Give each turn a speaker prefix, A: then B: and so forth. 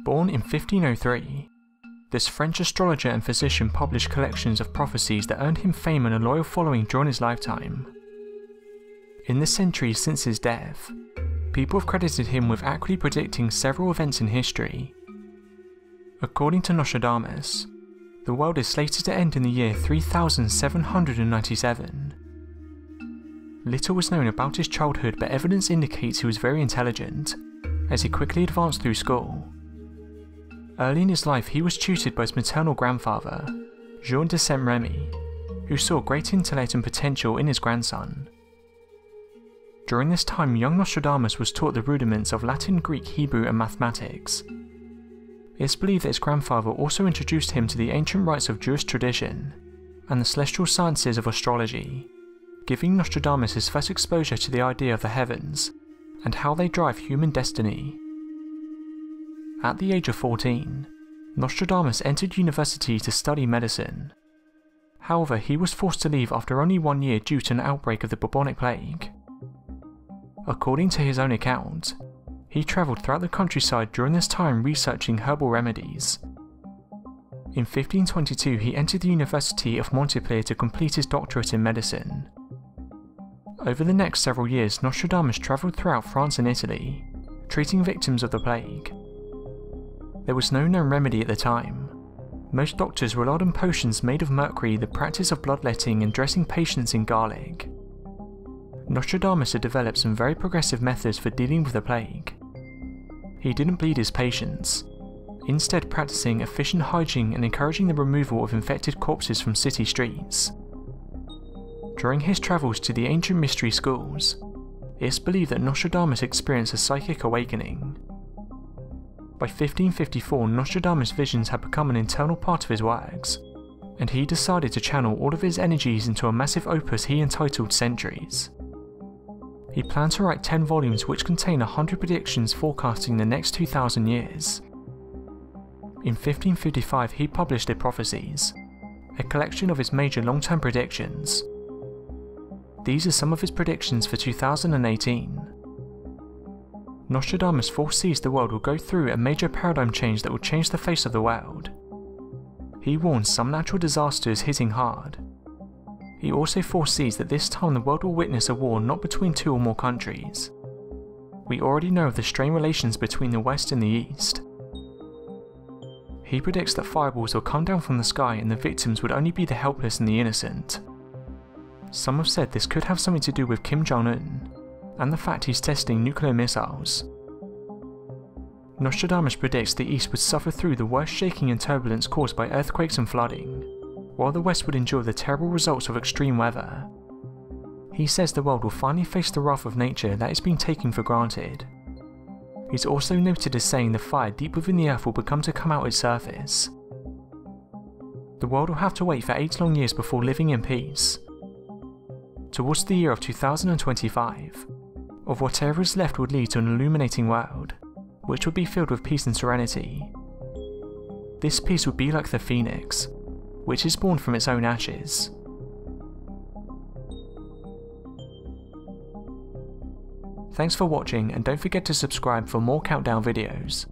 A: Born in 1503, this French astrologer and physician published collections of prophecies that earned him fame and a loyal following during his lifetime. In the centuries since his death, people have credited him with accurately predicting several events in history. According to Nostradamus, the world is slated to end in the year 3797. Little was known about his childhood, but evidence indicates he was very intelligent, as he quickly advanced through school. Early in his life he was tutored by his maternal grandfather, Jean de Saint-Remy, who saw great intellect and potential in his grandson. During this time, young Nostradamus was taught the rudiments of Latin, Greek, Hebrew and mathematics. It's believed that his grandfather also introduced him to the ancient rites of Jewish tradition and the celestial sciences of astrology, giving Nostradamus his first exposure to the idea of the heavens and how they drive human destiny. At the age of 14, Nostradamus entered university to study medicine. However, he was forced to leave after only 1 year due to an outbreak of the bubonic plague. According to his own account, he travelled throughout the countryside during this time researching herbal remedies. In 1522 he entered the University of Montpellier to complete his doctorate in medicine. Over the next several years, Nostradamus travelled throughout France and Italy, treating victims of the plague. There was no known remedy at the time. Most doctors relied on potions made of mercury, the practice of bloodletting and dressing patients in garlic. Nostradamus had developed some very progressive methods for dealing with the plague. He didn't bleed his patients, instead practicing efficient hygiene and encouraging the removal of infected corpses from city streets. During his travels to the ancient mystery schools, it's believed that Nostradamus experienced a psychic awakening. By 1554, Nostradamus' visions had become an internal part of his works, and he decided to channel all of his energies into a massive opus he entitled Centuries. He planned to write 10 volumes which contain 100 predictions forecasting the next 2,000 years. In 1555 he published Les Prophesies, a collection of his major long-term predictions. These are some of his predictions for 2018. Nostradamus foresees the world will go through a major paradigm change that will change the face of the world. He warns some natural disasters hitting hard. He also foresees that this time the world will witness a war not between 2 or more countries. We already know of the strained relations between the West and the East. He predicts that fireballs will come down from the sky and the victims would only be the helpless and the innocent. Some have said this could have something to do with Kim Jong-un, and the fact he's testing nuclear missiles. Nostradamus predicts the East would suffer through the worst shaking and turbulence caused by earthquakes and flooding, while the West would endure the terrible results of extreme weather. He says the world will finally face the wrath of nature that is being taken for granted. He's also noted as saying the fire deep within the earth will become to come out its surface. The world will have to wait for 8 long years before living in peace. Towards the year of 2025, of whatever is left would lead to an illuminating world, which would be filled with peace and serenity. This peace would be like the phoenix, which is born from its own ashes. Thanks for watching, and don't forget to subscribe for more countdown videos.